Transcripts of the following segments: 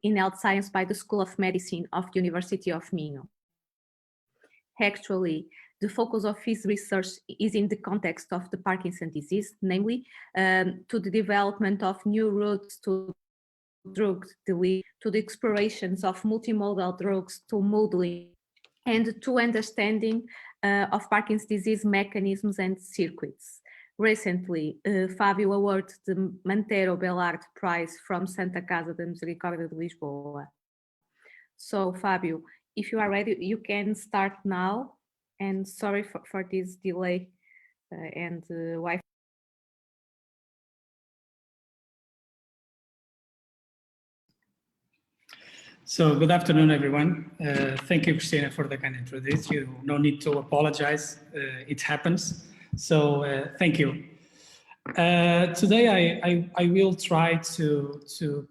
in Health Science by the School of Medicine of the University of Minho. Actually, the focus of his research is in the context of the Parkinson disease, namely to the development of new routes to drug delivery, to the explorations of multimodal drugs, to modeling, and to understanding of Parkinson's disease mechanisms and circuits. Recently, Fábio awarded the Mantero Belarte Prize from Santa Casa da Misericórdia de Lisboa. So, Fábio, if you are ready, you can start now. And sorry for this delay and Wi-Fi. So good afternoon, everyone. Thank you, Christina, for the kind introduction. No need to apologize. It happens. So thank you. Today, I will try to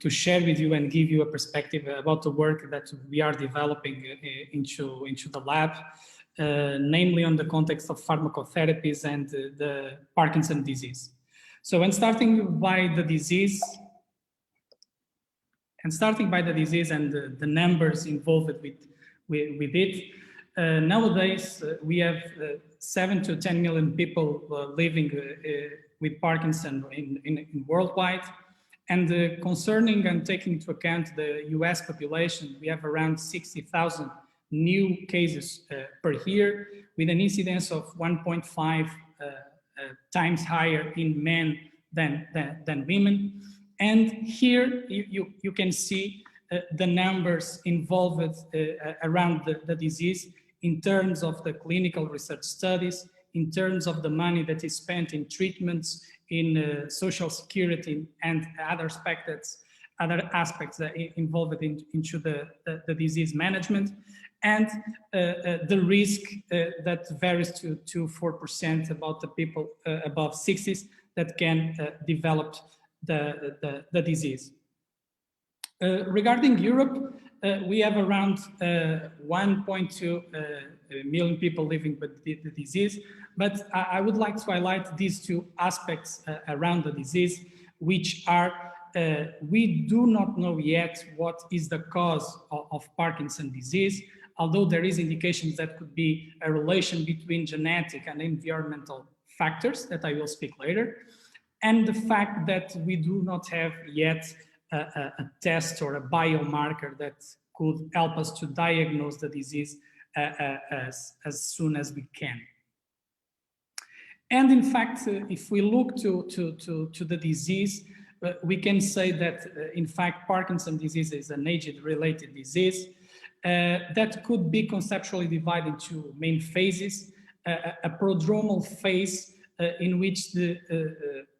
share with you and give you a perspective about the work that we are developing into the lab, namely on the context of pharmacotherapies and the Parkinson disease. So when starting by the disease, and the numbers involved with it, nowadays we have 7 to 10 million people living with Parkinson in worldwide. And concerning and taking into account the US population, we have around 60,000 new cases per year, with an incidence of 1.5 times higher in men than women. And here you can see the numbers involved around the disease in terms of the clinical research studies, in terms of the money that is spent in treatments, in social security and other aspects that involved into the disease management, and the risk that varies to 4% about the people above 60s that can develop the disease. Regarding Europe, we have around 1.2 million people living with the disease, but I would like to highlight these two aspects around the disease, which are we do not know yet what is the cause of Parkinson's disease, although there is indications that could be a relation between genetic and environmental factors that I will speak later, and the fact that we do not have yet a test or a biomarker that could help us to diagnose the disease as soon as we can. And in fact, if we look to the disease, we can say that in fact Parkinson's disease is an age-related disease that could be conceptually divided into main phases. A prodromal phase in which the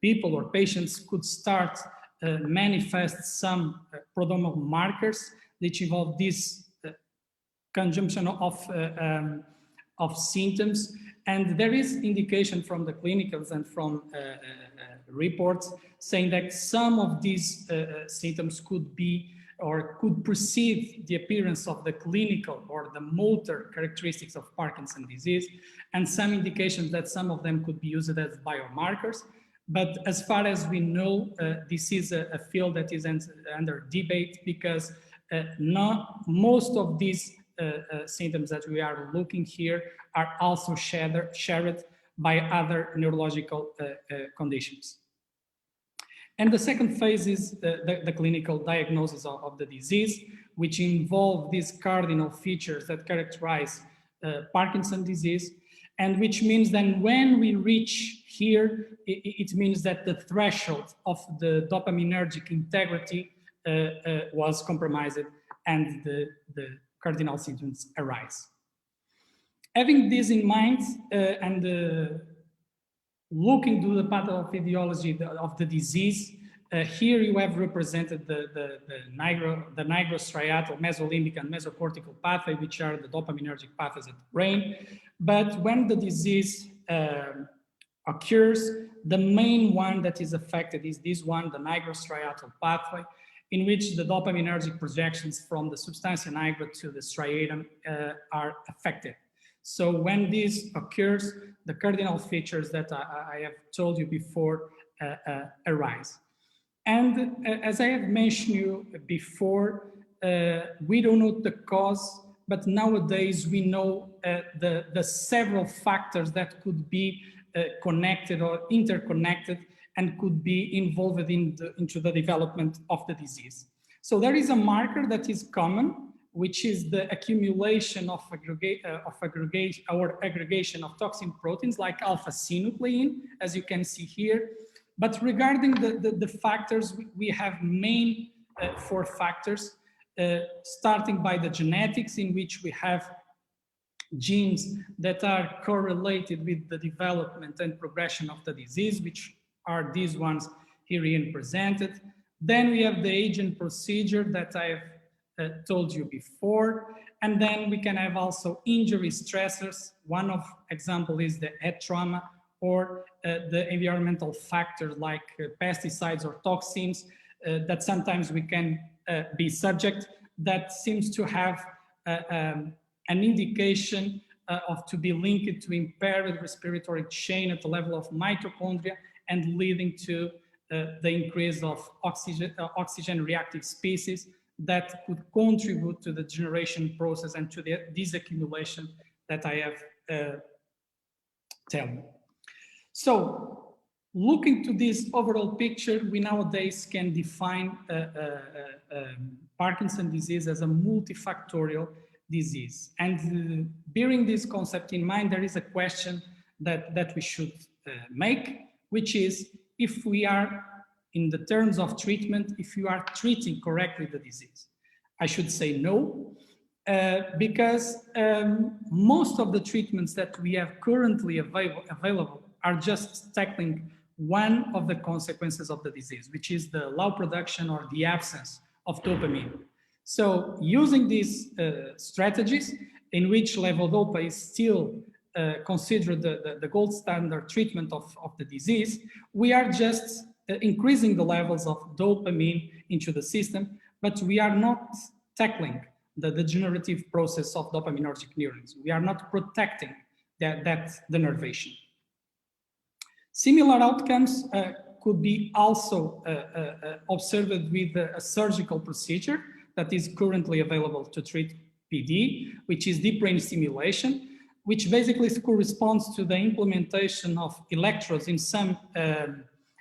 people or patients could start manifest some prodromal markers which involve this conjunction of symptoms. And there is indication from the clinicals and from reports saying that some of these symptoms could be or could precede the appearance of the clinical or the motor characteristics of Parkinson's disease, and some indications that some of them could be used as biomarkers. But as far as we know, this is a field that is under debate, because not most of these symptoms that we are looking here are also shared by other neurological conditions. And the second phase is the clinical diagnosis of the disease, which involve these cardinal features that characterize Parkinson's disease, and which means then when we reach here, it means that the threshold of the dopaminergic integrity was compromised and the cardinal symptoms arise. Having this in mind and looking to the pathophysiology of the disease, here you have represented the nigrostriatal, mesolimbic, and mesocortical pathway, which are the dopaminergic pathways at the brain. But when the disease occurs, the main one that is affected is this one, the nigrostriatal pathway, in which the dopaminergic projections from the substantia nigra to the striatum are affected. So when this occurs, the cardinal features that I have told you before arise. And as I have mentioned you before, we don't know the cause, but nowadays we know the several factors that could be connected or interconnected and could be involved into the development of the disease. So there is a marker that is common, which is the accumulation of aggregation of toxin proteins like alpha-synuclein, as you can see here. But regarding the factors, we have main 4 factors, starting by the genetics, in which we have genes that are correlated with the development and progression of the disease, which are these ones herein presented. Then we have the age and procedure that I've told you before. And then we can have also injury stressors. One of example is the head trauma, or the environmental factors like pesticides or toxins that sometimes we can be subject, that seems to have an indication of to be linked to impaired respiratory chain at the level of mitochondria and leading to the increase of oxygen reactive species that could contribute to the generation process and to the disaccumulation that I have told you. So looking to this overall picture, we nowadays can define Parkinson's disease as a multifactorial disease. And bearing this concept in mind, there is a question that we should make, which is if we are, in the terms of treatment, if you are treating correctly the disease. I should say no, because most of the treatments that we have currently available are just tackling one of the consequences of the disease, which is the low production or the absence of dopamine. So using these strategies, in which levodopa is still considered the gold standard treatment of the disease, we are just increasing the levels of dopamine into the system, but we are not tackling the degenerative process of dopaminergic neurons. We are not protecting that denervation. Similar outcomes could be also observed with a surgical procedure that is currently available to treat PD, which is deep brain stimulation, which basically corresponds to the implementation of electrodes in some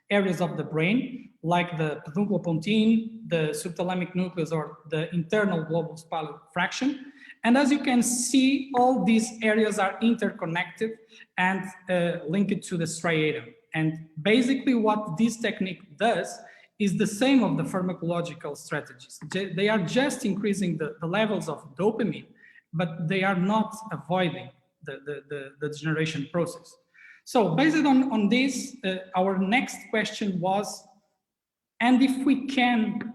areas of the brain, like the pedunculopontine, the subthalamic nucleus, or the internal globus pallidus fraction. And as you can see, all these areas are interconnected and linked to the striatum. And basically what this technique does is the same of the pharmacological strategies. They are just increasing the levels of dopamine, but they are not avoiding the degeneration process. So based on this, our next question was, and if we can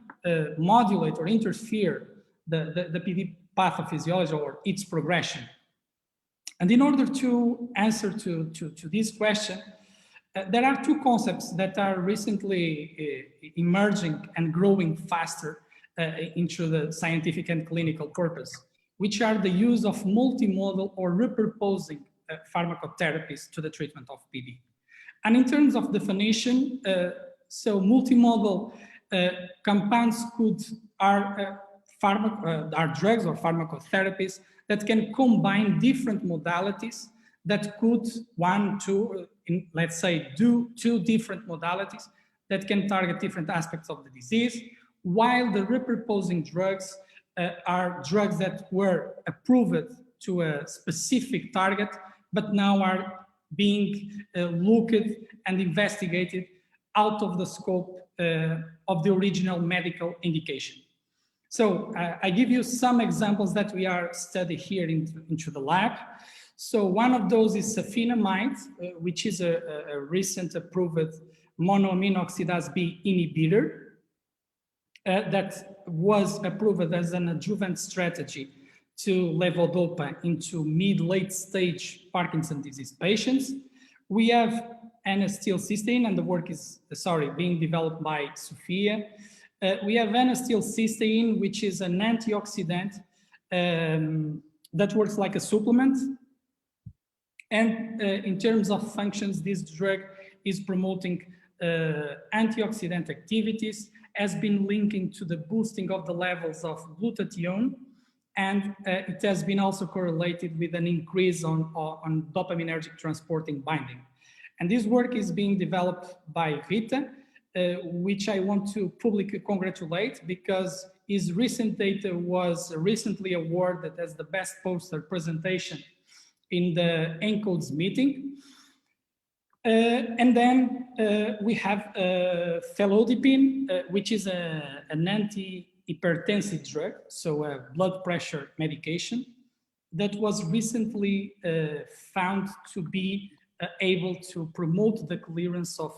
modulate or interfere the PD pathophysiology or its progression? And in order to answer to this question, there are 2 concepts that are recently emerging and growing faster into the scientific and clinical purpose, which are the use of multimodal or repurposing pharmacotherapies to the treatment of PD. And in terms of definition, so multimodal compounds are drugs or pharmacotherapies that can combine different modalities that could let's say, do 2 different modalities that can target different aspects of the disease, while the repurposing drugs are drugs that were approved to a specific target, but now are being looked and investigated out of the scope of the original medical indication. So I give you some examples that we are studying here into the lab. So one of those is safinamide, which is a recent approved monoamine oxidase B inhibitor that was approved as an adjuvant strategy to levodopa into mid-late stage Parkinson's disease patients. We have N-acetylcysteine, and the work is, being developed by Sophia. We have N-acetylcysteine, which is an antioxidant that works like a supplement. And in terms of functions, this drug is promoting antioxidant activities has been linking to the boosting of the levels of glutathione, and it has been also correlated with an increase on dopaminergic transporting binding. And this work is being developed by Rita, which I want to publicly congratulate, because his recent data was recently awarded as the best poster presentation in the ENCODES meeting. And then we have felodipine, which is an antihypertensive drug, so a blood pressure medication that was recently found to be able to promote the clearance of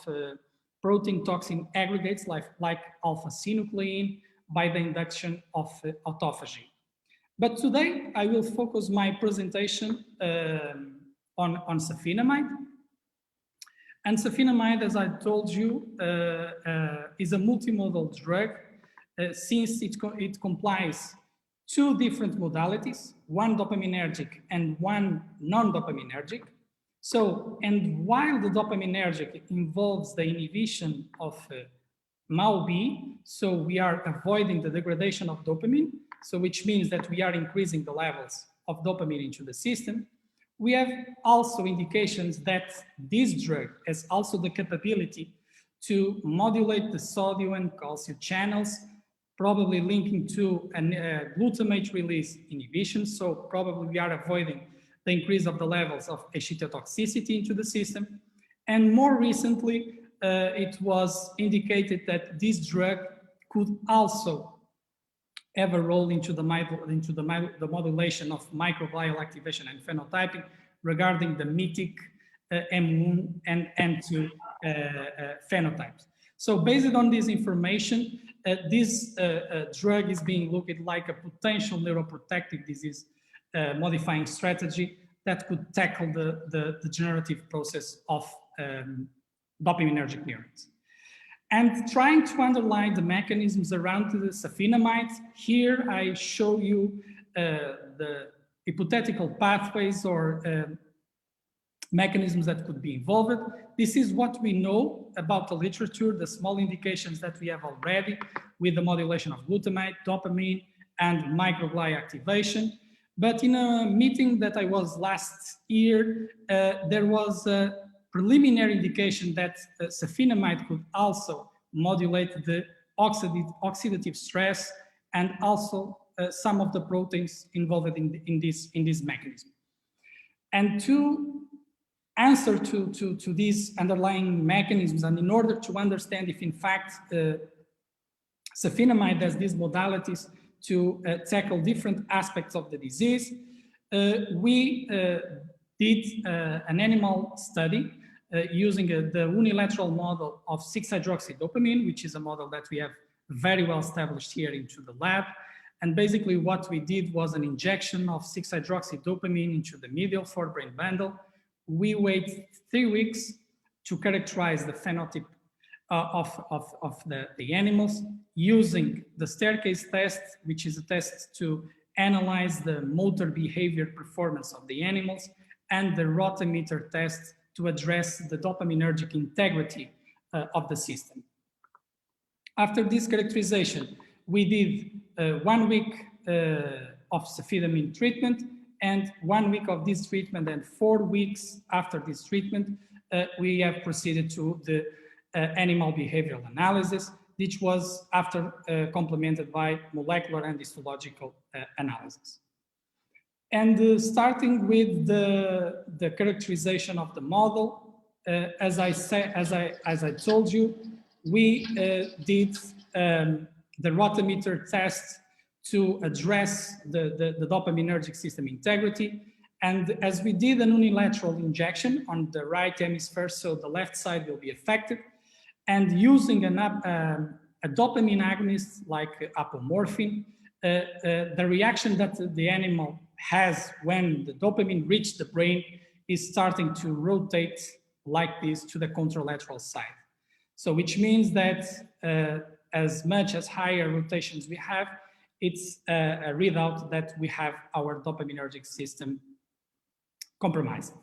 protein toxin aggregates like alpha-synuclein by the induction of autophagy. But today I will focus my presentation on safinamide. And safinamide, as I told you, is a multimodal drug since it complies two different modalities, one dopaminergic and one non-dopaminergic. So, and while the dopaminergic involves the inhibition of MAO-B, so we are avoiding the degradation of dopamine, so which means that we are increasing the levels of dopamine into the system. We have also indications that this drug has also the capability to modulate the sodium and calcium channels, probably linking to glutamate release inhibition. So probably we are avoiding the increase of the levels of excitotoxicity into the system. And more recently, it was indicated that this drug could also have a role into the modulation of microglial activation and phenotyping regarding the mythic M1 and M2 phenotypes. So based on this information, this drug is being looked at like a potential neuroprotective disease modifying strategy that could tackle the degenerative process of dopaminergic neurons. And trying to underline the mechanisms around the safinamide, here I show you the hypothetical pathways or mechanisms that could be involved. This is what we know about the literature, the small indications that we have already with the modulation of glutamate, dopamine, and microglia activation. But in a meeting that I was last year, there was a preliminary indication that safinamide could also modulate the oxidative stress and also some of the proteins involved in this mechanism. And to answer to these underlying mechanisms, and in order to understand if in fact safinamide has these modalities to tackle different aspects of the disease, we did an animal study using the unilateral model of 6-hydroxydopamine, which is a model that we have very well established here into the lab. And basically what we did was an injection of 6-hydroxydopamine into the medial forebrain bundle. We wait 3 weeks to characterize the phenotype of the animals using the staircase test, which is a test to analyze the motor behavior performance of the animals, and the rotameter test to address the dopaminergic integrity of the system. After this characterization, we did 1 week of safinamide treatment, and 1 week of this treatment, and 4 weeks after this treatment, we have proceeded to the animal behavioral analysis, which was after complemented by molecular and histological analysis. And starting with the characterization of the model, as I told you, we did the rotameter test to address the dopaminergic system integrity. And as we did an unilateral injection on the right hemisphere, so the left side will be affected, and using a dopamine agonist like apomorphine, the reaction that the animal has when the dopamine reaches the brain is starting to rotate like this to the contralateral side. So which means that as much as higher rotations we have, it's a readout that we have our dopaminergic system compromised.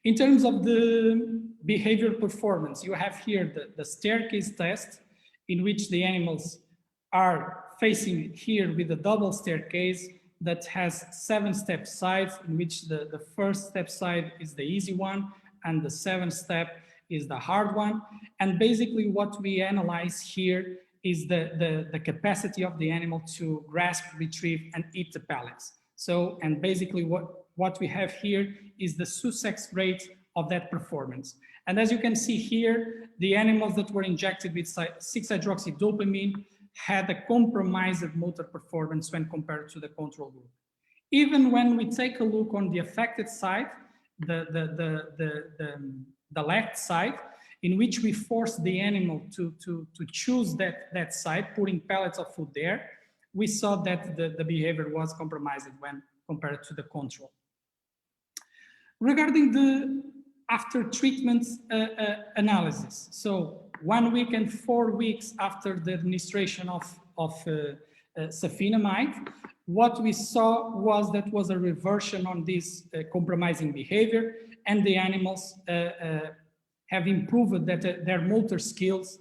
In terms of the behavior performance, you have here the staircase test. in which the animals are facing here with a double staircase that has 7-step sides, in which the first step side is the easy one and the 7th step is the hard one. And basically what we analyze here is the capacity of the animal to grasp, retrieve, and eat the pellets. So, and basically what we have here is the success rate of that performance. And as you can see here, the animals that were injected with 6-hydroxydopamine had a compromised motor performance when compared to the control group. Even when we take a look on the affected side, the left side, in which we force the animal to choose that side, putting pellets of food there, we saw that the behavior was compromised when compared to the control. Regarding the after treatment analysis, so 1 week and 4 weeks after the administration of safinamide, what we saw was that was a reversion on this compromising behavior, and the animals have improved their motor skills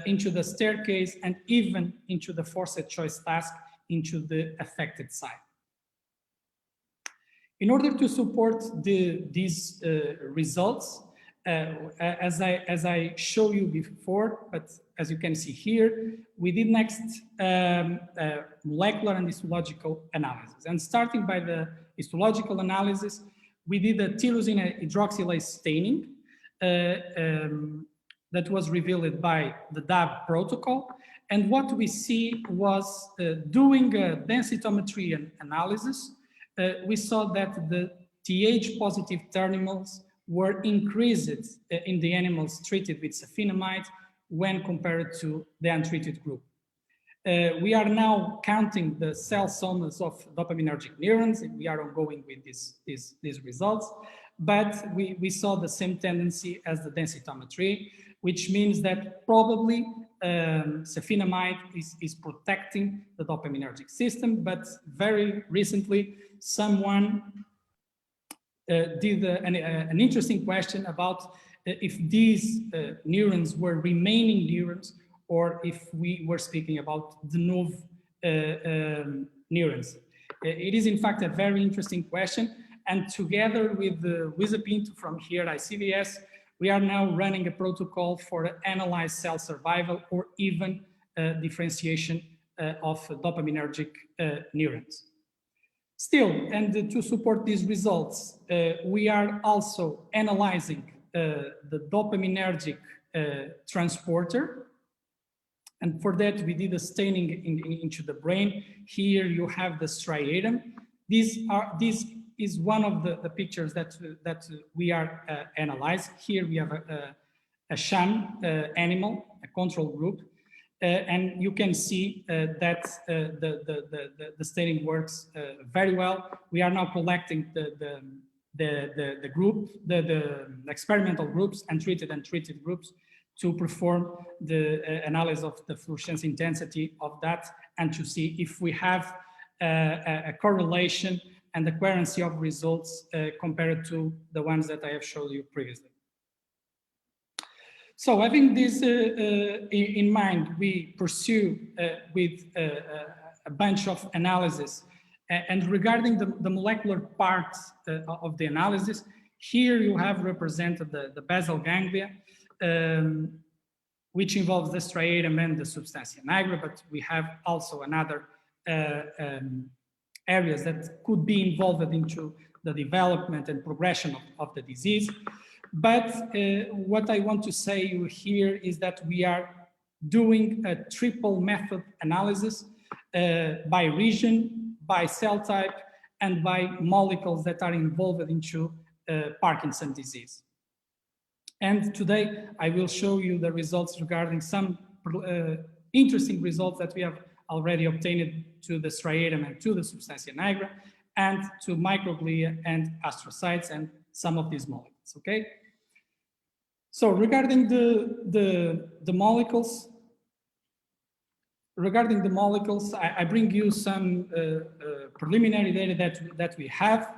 into the staircase and even into the forced choice task into the affected side. In order to support these results, as I showed you before, but as you can see here, we did next molecular and histological analysis. And starting by the histological analysis, we did a tyrosine hydroxylase staining that was revealed by the DAB protocol. And what we see was doing a densitometry analysis, we saw that the TH positive terminals were increased in the animals treated with safinamide when compared to the untreated group. We are now counting the cell somas of dopaminergic neurons, and we are ongoing with these results, but we saw the same tendency as the densitometry, which means that probably safinamide is protecting the dopaminergic system, but very recently someone did an interesting question about if these neurons were remaining neurons or if we were speaking about de novo neurons. It is in fact a very interesting question, and together with Luisa Pinto from here, ICVS, we are now running a protocol for analyze cell survival or even differentiation of dopaminergic neurons. Still, and to support these results, we are also analyzing the dopaminergic transporter. And for that, we did a staining into the brain. Here you have the striatum. This is one of the pictures that we are analyzing. Here we have a sham animal, a control group, and you can see that the staining works very well. We are now collecting the group, the experimental groups, and treated groups, to perform the analysis of the fluorescence intensity of that and to see if we have a correlation and the coherency of results compared to the ones that I have showed you previously. So having this in mind, we pursue with a bunch of analysis. And regarding the molecular part of the analysis, here you have represented the basal ganglia, which involves the striatum and the substantia nigra, but we have also another areas that could be involved into the development and progression of the disease. But what I want to say here is that we are doing a triple method analysis by region, by cell type, and by molecules that are involved into Parkinson's disease. And today I will show you the results regarding some interesting results that we have already obtained to the striatum and to the substantia nigra, and to microglia and astrocytes and some of these molecules, okay? So regarding the molecules, I bring you some preliminary data that we have,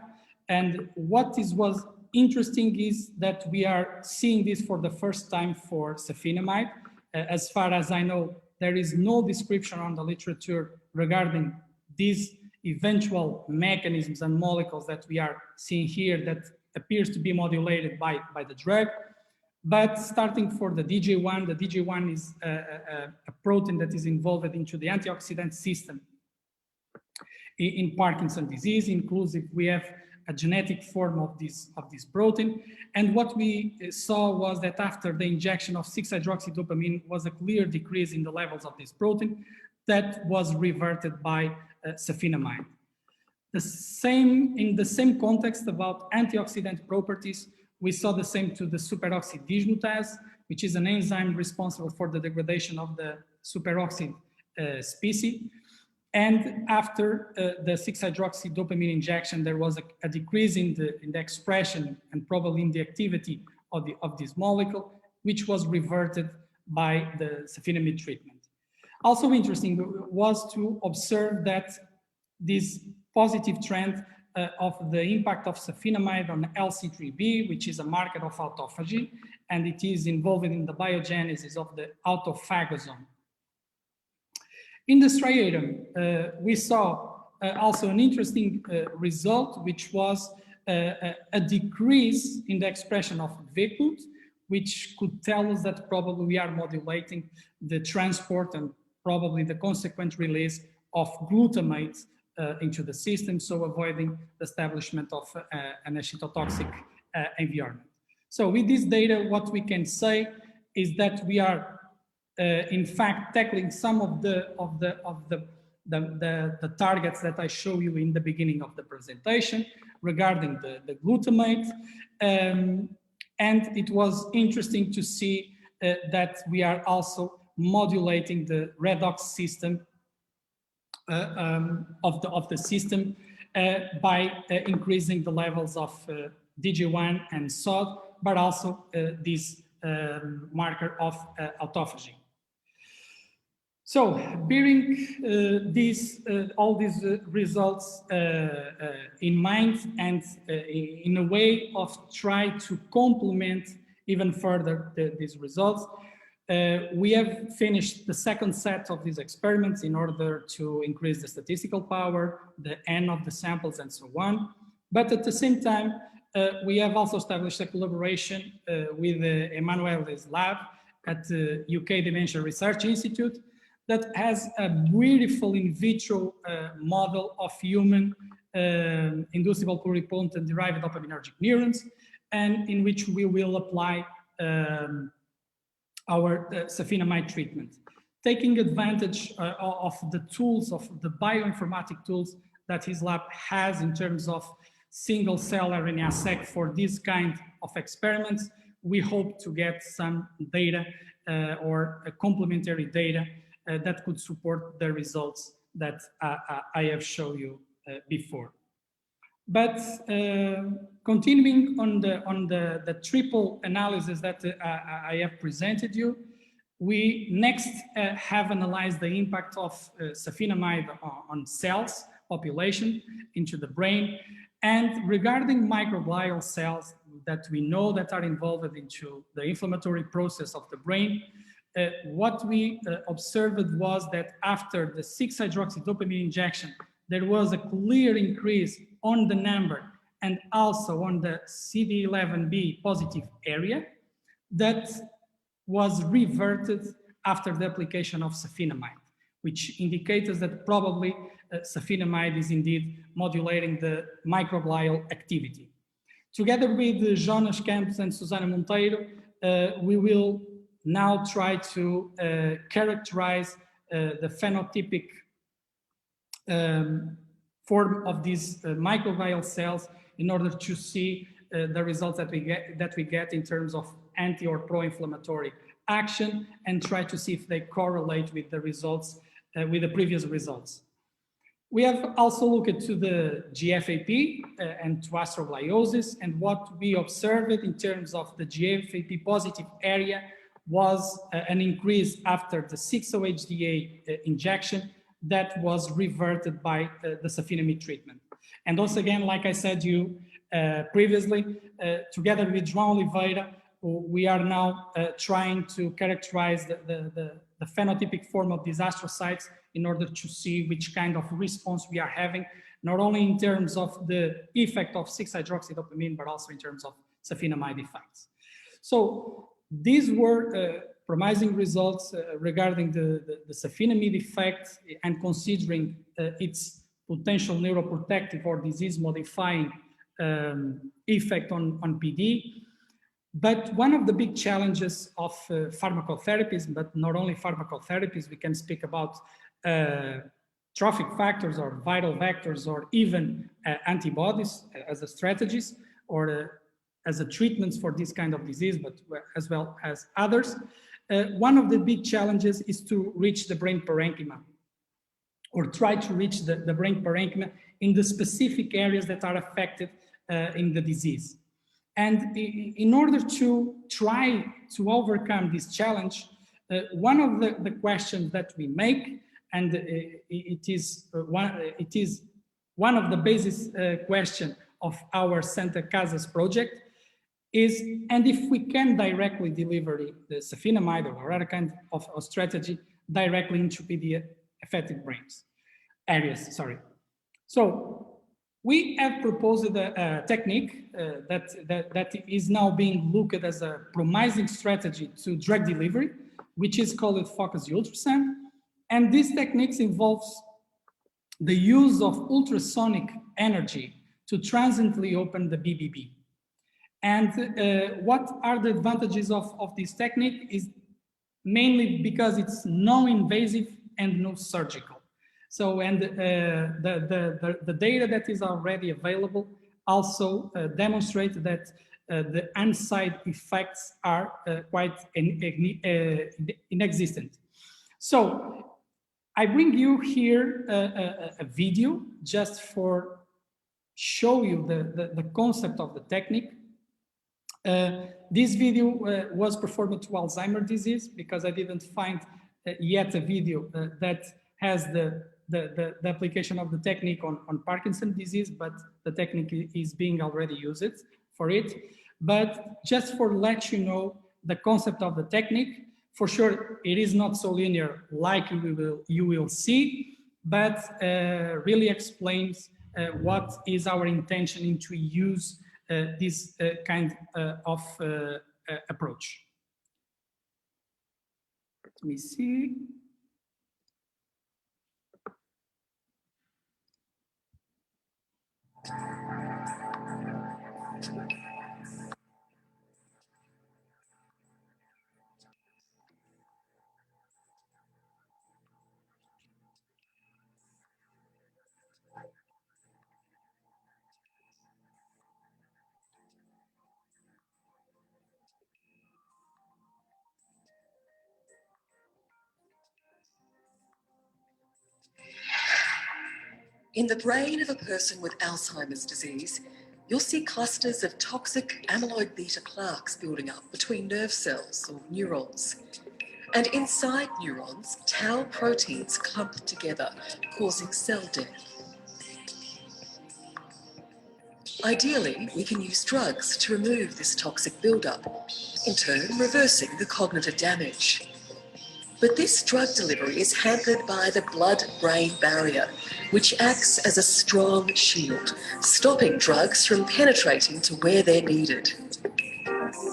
and what was interesting is that we are seeing this for the first time for safinamide. As far as I know, there is no description on the literature regarding these eventual mechanisms and molecules that we are seeing here that appears to be modulated by the drug. But starting for the DJ1, the DJ1 is a protein that is involved into the antioxidant system in Parkinson's disease. Inclusive, we have a genetic form of this protein. And what we saw was that after the injection of 6-hydroxydopamine was a clear decrease in the levels of this protein that was reverted by safinamide. In the same context about antioxidant properties, we saw the same to the superoxide dismutase, which is an enzyme responsible for the degradation of the superoxide species. And after the 6-hydroxydopamine injection, there was a decrease in the expression and probably in the activity of this molecule, which was reverted by the safinamide treatment. Also interesting was to observe that this positive trend of the impact of safinamide on LC3B, which is a marker of autophagy, and it is involved in the biogenesis of the autophagosome. In the striatum, we saw also an interesting result, which was a decrease in the expression of VCUT, which could tell us that probably we are modulating the transport and probably the consequent release of glutamate into the system, so avoiding the establishment of an acetotoxic environment. So with this data, what we can say is that we are in fact tackling some of the targets that I show you in the beginning of the presentation regarding the glutamate. And it was interesting to see that we are also modulating the redox system of the system by increasing the levels of DJ1 and SOD, but also this marker of autophagy. So, bearing all these results in mind and in a way of try to complement even further these results, we have finished the second set of these experiments in order to increase the statistical power, the N of the samples, and so on. But at the same time, we have also established a collaboration with Emanuele's lab at the UK Dementia Research Institute that has a beautiful in vitro model of human inducible pluripotent derived dopaminergic neurons, and in which we will apply our safinamide treatment, taking advantage of the tools, of the bioinformatic tools that his lab has in terms of single-cell RNA-seq for this kind of experiments. We hope to get some data or complementary data that could support the results that I have shown you before. But continuing on the triple analysis that I have presented you, we next have analyzed the impact of safinamide on cells, population, into the brain. And regarding microglial cells that we know that are involved into the inflammatory process of the brain, what we observed was that after the 6-hydroxydopamine injection, there was a clear increase on the number and also on the CD11B positive area that was reverted after the application of safinamide, which indicates that probably safinamide is indeed modulating the microglial activity. Together with Jonas Campos and Susana Monteiro, we will now try to characterize the phenotypic form of these microglial cells in order to see the results that we get in terms of anti or pro-inflammatory action, and try to see if they correlate with the results, with the previous results. We have also looked to the GFAP and to astrogliosis, and what we observed in terms of the GFAP positive area was an increase after the 6-OHDA injection that was reverted by the safinamide treatment. And once again, like I said you previously, together with João Oliveira, we are now trying to characterize the the phenotypic form of these astrocytes in order to see which kind of response we are having, not only in terms of the effect of 6-hydroxydopamine, but also in terms of safinamide effects. So these were promising results regarding the safinamide effect and considering its potential neuroprotective or disease-modifying effect on PD. But one of the big challenges of pharmacotherapies, but not only pharmacotherapies, we can speak about trophic factors or viral vectors or even antibodies as a strategies or as a treatments for this kind of disease, but as well as others. One of the big challenges is to reach the brain parenchyma or try to reach the brain parenchyma in the specific areas that are affected in the disease. And in order to try to overcome this challenge, one of the questions that we make, and it is one of the basis question of our Santa Casas project, is, and if we can directly deliver the safinamide or other kind of strategy directly into PD affected brains areas, sorry. So we have proposed a technique that is now being looked at as a promising strategy to drug delivery, which is called focused ultrasound. And this technique involves the use of ultrasonic energy to transiently open the BBB. And what are the advantages of this technique is mainly because it's non-invasive and no surgical. So, and the data that is already available also demonstrate that the on-side effects are quite inexistent. So I bring you here a video just for show you the concept of the technique. This video was performed to Alzheimer's disease because I didn't find yet a video that has the application of the technique on Parkinson's disease, but the technique is being already used for it. But just for let you know the concept of the technique, for sure it is not so linear like you will see, but really explains what is our intention in to use this kind of approach. Let me see. In the brain of a person with Alzheimer's disease, you'll see clusters of toxic amyloid beta plaques building up between nerve cells or neurons. And inside neurons, tau proteins clump together, causing cell death. Ideally, we can use drugs to remove this toxic buildup, in turn reversing the cognitive damage. But this drug delivery is hampered by the blood-brain barrier, which acts as a strong shield, stopping drugs from penetrating to where they're needed.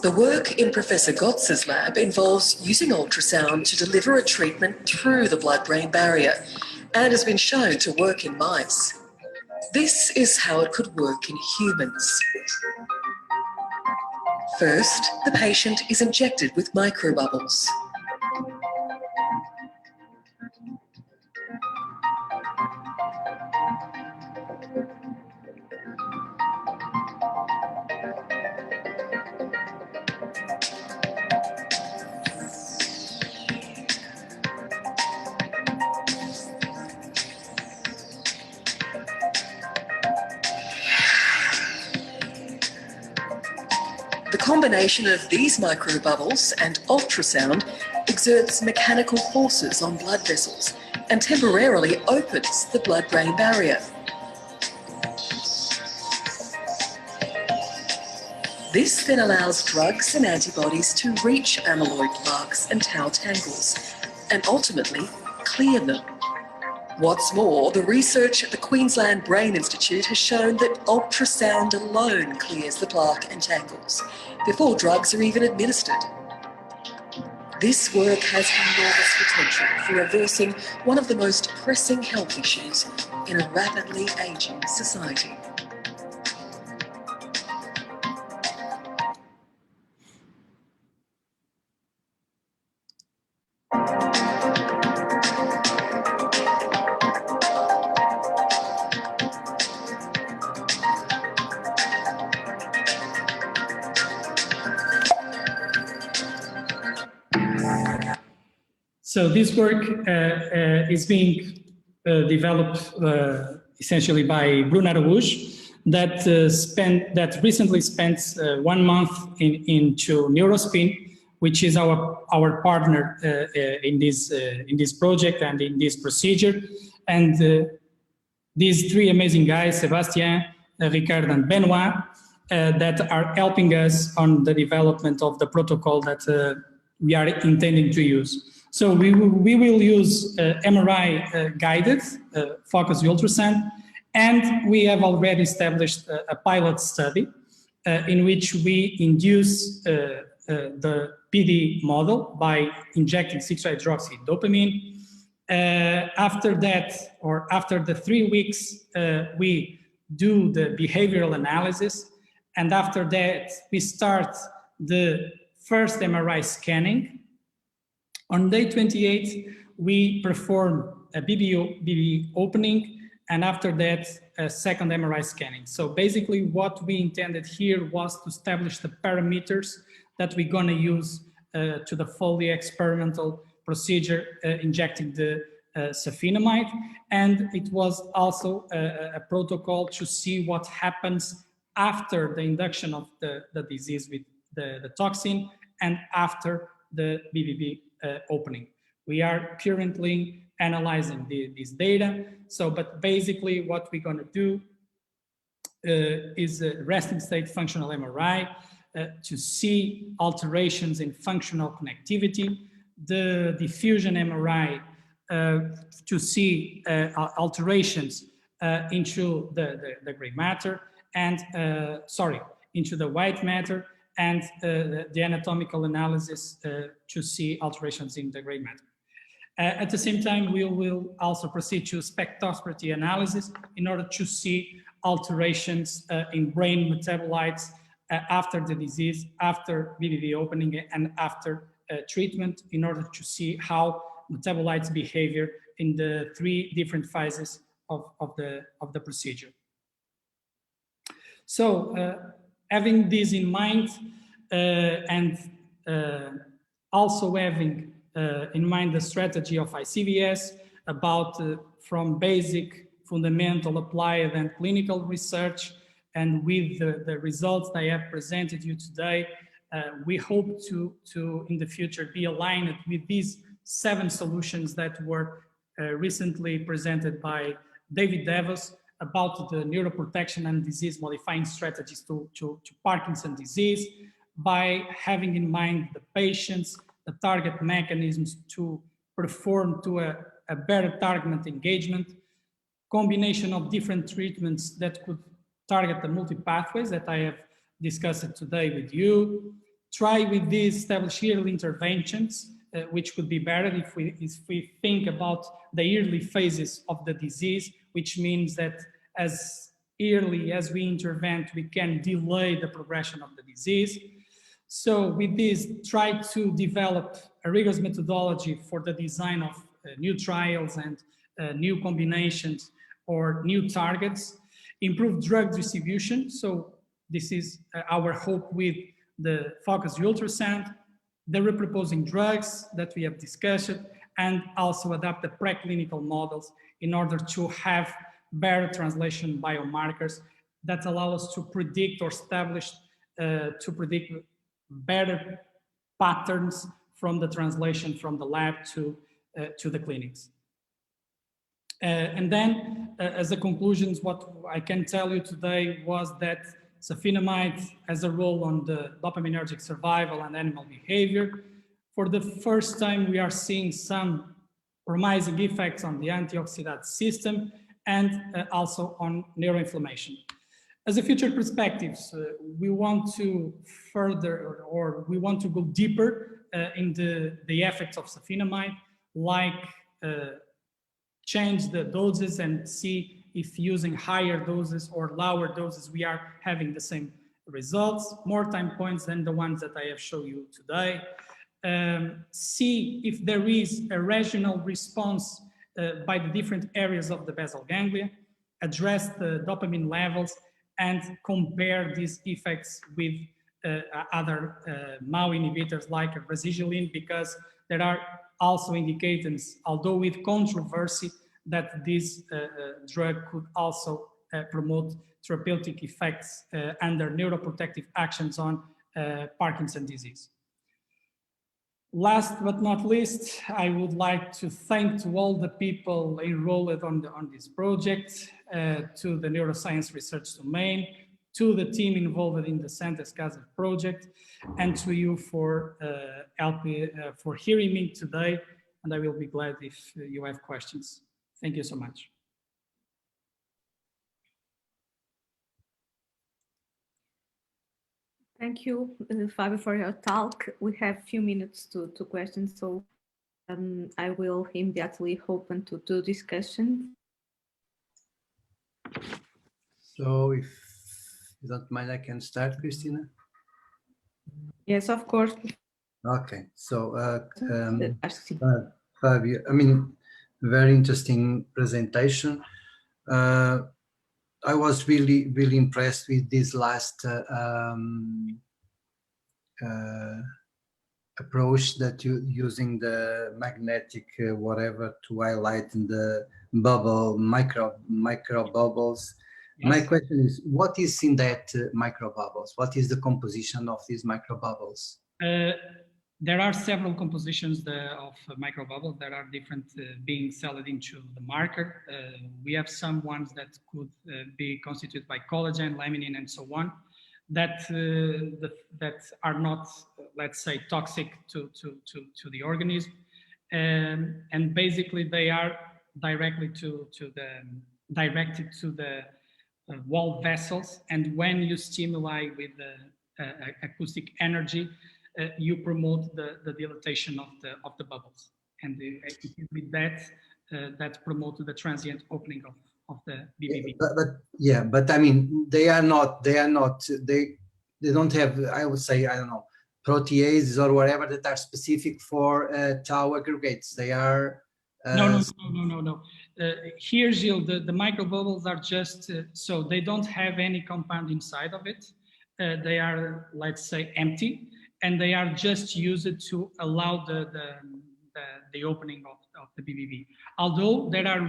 The work in Professor Gotz's lab involves using ultrasound to deliver a treatment through the blood-brain barrier and has been shown to work in mice. This is how it could work in humans. First, the patient is injected with microbubbles. The combination of these microbubbles and ultrasound exerts mechanical forces on blood vessels and temporarily opens the blood-brain barrier. This then allows drugs and antibodies to reach amyloid plaques and tau tangles, and ultimately clear them. What's more, the research at the Queensland Brain Institute has shown that ultrasound alone clears the plaque and tangles before drugs are even administered. This work has enormous potential for reversing one of the most pressing health issues in a rapidly ageing society. So this work is being developed essentially by Bruno Araújo, that recently spent 1 month into Neurospin, which is our partner in this project and in this procedure. And these three amazing guys, Sebastian, Ricardo, and Benoit, that are helping us on the development of the protocol that we are intending to use. So we will use MRI guided focused ultrasound, and we have already established a pilot study in which we induce the PD model by injecting 6-hydroxydopamine. After that, or after the 3 weeks, we do the behavioral analysis, and after that we start the first MRI scanning. On day 28, we perform a BB opening, and after that, a second MRI scanning. So basically what we intended here was to establish the parameters that we're gonna use to the fully experimental procedure injecting the safinamide. And it was also a protocol to see what happens after the induction of the disease with the toxin and after the BBB opening. We are currently analyzing this data. So, but basically what we're going to do is a resting state functional MRI to see alterations in functional connectivity, the diffusion MRI to see alterations into the gray matter and, into the white matter, and the anatomical analysis to see alterations in the gray matter. At the same time, we will also proceed to spectroscopy analysis in order to see alterations in brain metabolites after the disease, after BBB opening, and after treatment, in order to see how metabolites behavior in the 3 different phases of the procedure. So, having this in mind, and also having in mind the strategy of ICVS about from basic, fundamental, applied, and clinical research, and with the results I have presented you today, we hope to in the future be aligned with these 7 solutions that were recently presented by David Devos about the neuroprotection and disease modifying strategies to Parkinson disease, by having in mind the patients, the target mechanisms to perform to a better target engagement, combination of different treatments that could target the multi-pathways that I have discussed today with you. Try with these establish early interventions, which could be better if we think about the early phases of the disease, which means that as early as we intervene, we can delay the progression of the disease. So with this, try to develop a rigorous methodology for the design of new trials and new combinations or new targets, improve drug distribution. So this is our hope with the focused ultrasound, the reproposing drugs that we have discussed, and also adapt the preclinical models in order to have better translation biomarkers that allow us to predict or establish, to predict better patterns from the translation from the lab to the clinics. And then, as a conclusion, what I can tell you today was that safinamide has a role on the dopaminergic survival and animal behavior. for the first time, we are seeing some promising effects on the antioxidant system and also on neuroinflammation. As a future perspectives, we want to further, or we want to go deeper in the effects of safinamide, like change the doses and see if using higher doses or lower doses, we are having the same results, more time points than the ones that I have shown you today. See if there is a regional response by the different areas of the basal ganglia, address the dopamine levels, and compare these effects with other MAO inhibitors like residualine, because there are also indicators, although with controversy, that this drug could also promote therapeutic effects under neuroprotective actions on Parkinson's disease. Last but not least, I would like to thank to all the people enrolled on this project, to the neuroscience research domain, to the team involved in the Santa's Casa project, and to you for for hearing me today. And I will be glad if you have questions. Thank you so much. Thank you, Fábio, for your talk. We have a few minutes to questions, so I will immediately open to discussion. So if you don't mind, I can start, Christina? Yes, of course. Okay, so Fábio, I mean, very interesting presentation. I was really impressed with this last approach that you using the magnetic whatever to highlight in the bubble micro bubbles. Yes. My question is, what is in that micro bubbles? What is the composition of these micro bubbles? There are several compositions of microbubbles that are different being sold into the market. We have some ones that could be constituted by collagen, laminin, and so on, that are not, let's say, toxic to the organism, and basically they are directed to the wall vessels, and when you stimulate with the acoustic energy, you promote the dilatation of the bubbles, and it is with that that promotes the transient opening of the BBB. But I mean, they don't have, I would say, I don't know, proteases or whatever that are specific for tau aggregates. They are no. Here, Gilles, the microbubbles are just so they don't have any compound inside of it. They are, let's say, empty, and they are just used to allow the opening of the BBB. Although there are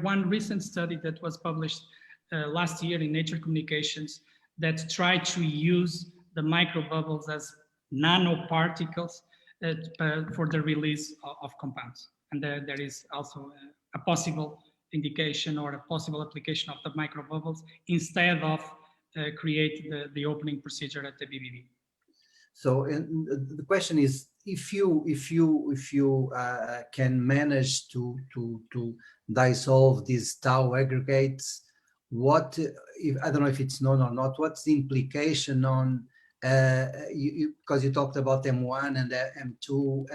one recent study that was published last year in Nature Communications that tried to use the microbubbles as nanoparticles for the release of compounds. And there is also a possible indication or a possible application of the microbubbles instead of create the opening procedure at the BBB. So the question is, if you can manage to dissolve these tau aggregates, what if, I don't know if it's known or not, what's the implication on because you talked about M1 and M2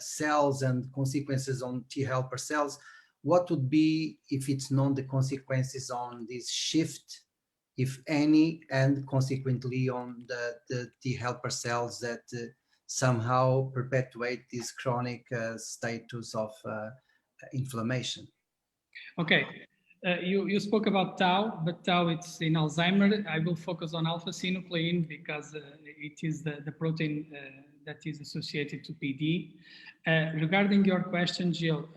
cells and consequences on T helper cells. What would be, if it's known, the consequences on this shift, if any, and consequently on the T helper cells that somehow perpetuate this chronic status of inflammation? Okay, you spoke about tau, but tau it's in Alzheimer's. I will focus on alpha-synuclein because it is the protein that is associated to PD. Regarding your question, Jill,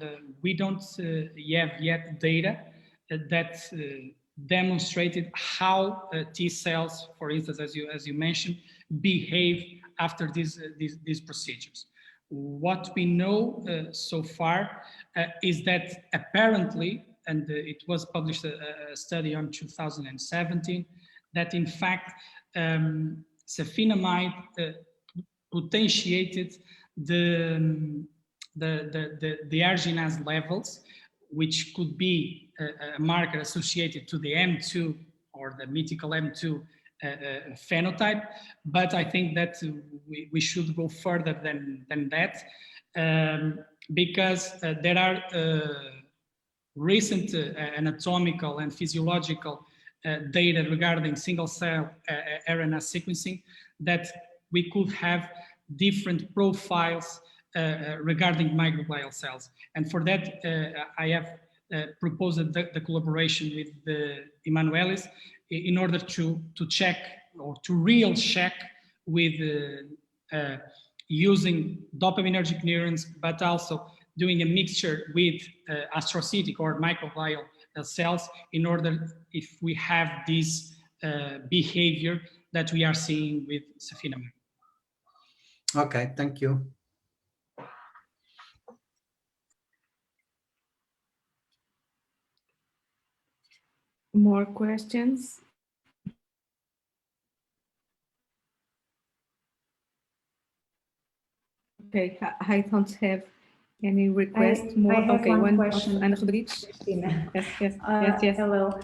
we don't have yet data that demonstrated how T cells, for instance, as you mentioned, behave after these procedures. What we know so far is that apparently, and it was published a study on 2017, that in fact safinamide potentiated the arginase levels, which could be a marker associated to the M2 or the mythical M2 phenotype, but I think that we should go further than that, because there are recent anatomical and physiological data regarding single-cell RNA sequencing that we could have different profiles regarding microglial cells. And for that, I have proposed the collaboration with Emanuelis in order to check, or to real check, with using dopaminergic neurons, but also doing a mixture with astrocytic or microglial cells in order, if we have this behavior that we are seeing with safinamide. Okay, thank you. More questions? Okay, I don't have any request more. I have okay, one question. Ana Rodrigues. Yes. Hello.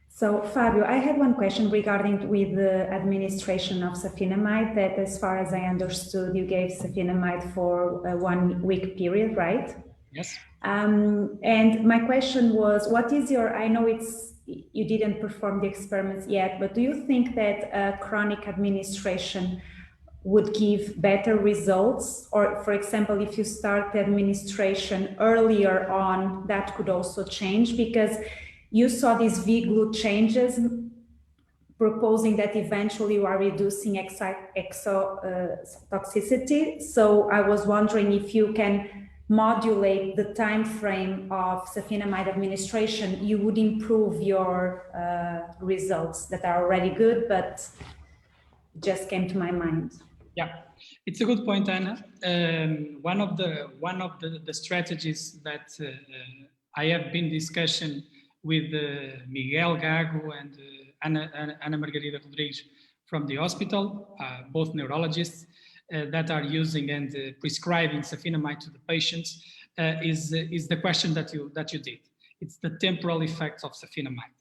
So Fábio, I had one question regarding with the administration of safinamide, that as far as I understood, you gave safinamide for a 1 week period, right? Yes. And my question was, what is your, I know you didn't perform the experiments yet, but do you think that chronic administration would give better results? Or for example, if you start the administration earlier on, that could also change? Because you saw these V-glute changes, proposing that eventually you are reducing exotoxicity. So I was wondering if you can modulate the time frame of safinamide administration, you would improve your results that are already good, but just came to my mind. Yeah, it's a good point, Anna. One of the strategies that I have been discussing with Miguel Gago and Ana Margarida Rodrigues from the hospital, both neurologists that are using and prescribing safinamide to the patients, is the question that you did. It's the temporal effects of safinamide.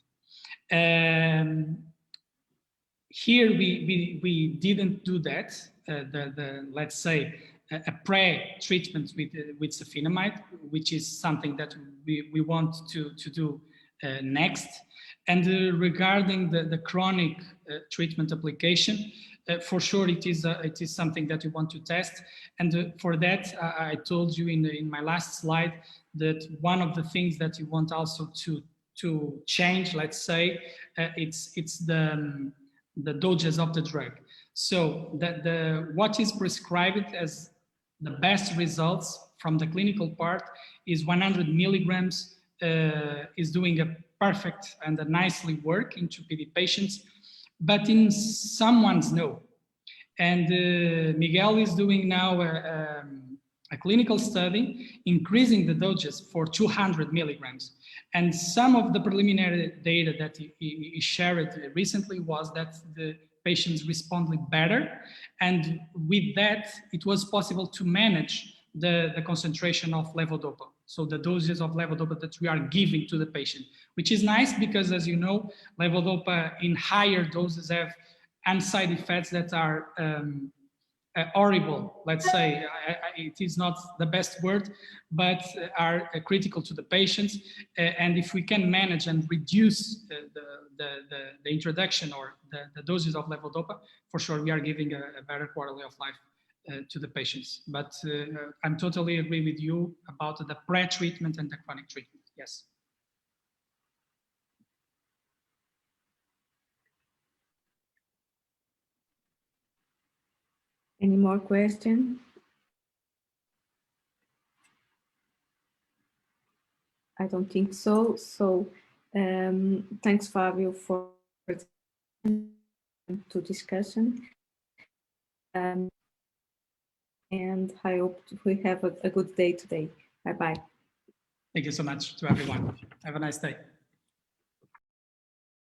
Here we didn't do that. Let's say a pre-treatment with safinamide, which is something that we want to do next. And regarding the chronic treatment application, for sure it is something that we want to test. And for that, I told you in my last slide that one of the things that you want also to change, let's say, it's the doses of the drug. So what is prescribed as the best results from the clinical part is 100 milligrams, is doing a perfect and a nicely work in PD patients, but in someone's no. And Miguel is doing now a clinical study increasing the doses for 200 milligrams. And some of the preliminary data that he shared recently was that the patients responded better. And with that, it was possible to manage the concentration of levodopa. So the doses of levodopa that we are giving to the patient, which is nice because, as you know, levodopa in higher doses have side effects that are horrible, let's say. It is not the best word, but are critical to the patients. And if we can manage and reduce the introduction or the doses of levodopa, for sure we are giving a better quality of life to the patients. But I'm totally agree with you about the pre-treatment and the chronic treatment. Yes. Any more questions? I don't think so. So thanks, Fábio, for the discussion. And I hope we have a good day today. Bye-bye. Thank you so much to everyone. Have a nice day.